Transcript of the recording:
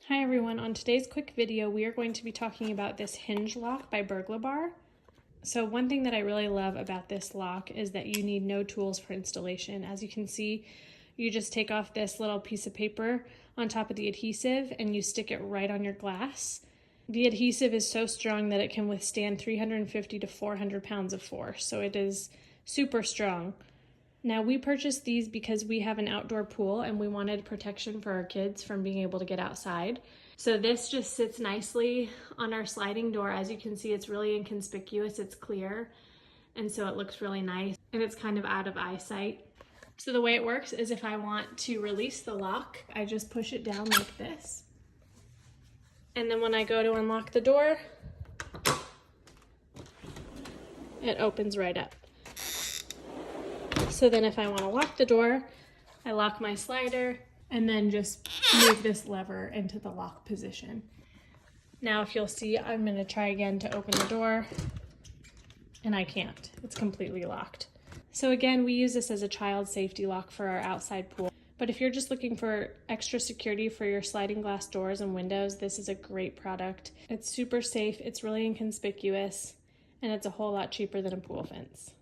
Hi everyone, on today's quick video we are going to be talking about this hinge lock by BurglaBar. So one thing that I really love about this lock is that you need no tools for installation. As you can see, you just take off this little piece of paper on top of the adhesive and you stick it right on your glass. The adhesive is so strong that it can withstand 350 to 400 pounds of force, so it is super strong. Now we purchased these because we have an outdoor pool and we wanted protection for our kids from being able to get outside. So this just sits nicely on our sliding door. As you can see, it's really inconspicuous, it's clear, and so it looks really nice and it's kind of out of eyesight. So the way it works is if I want to release the lock, I just push it down like this. And then when I go to unlock the door, it opens right up. So then if I want to lock the door, I lock my slider and then just move this lever into the lock position. Now if you'll see, I'm going to try again to open the door and I can't. It's completely locked. So again, we use this as a child safety lock for our outside pool. But if you're just looking for extra security for your sliding glass doors and windows, this is a great product. It's super safe, it's really inconspicuous, and it's a whole lot cheaper than a pool fence.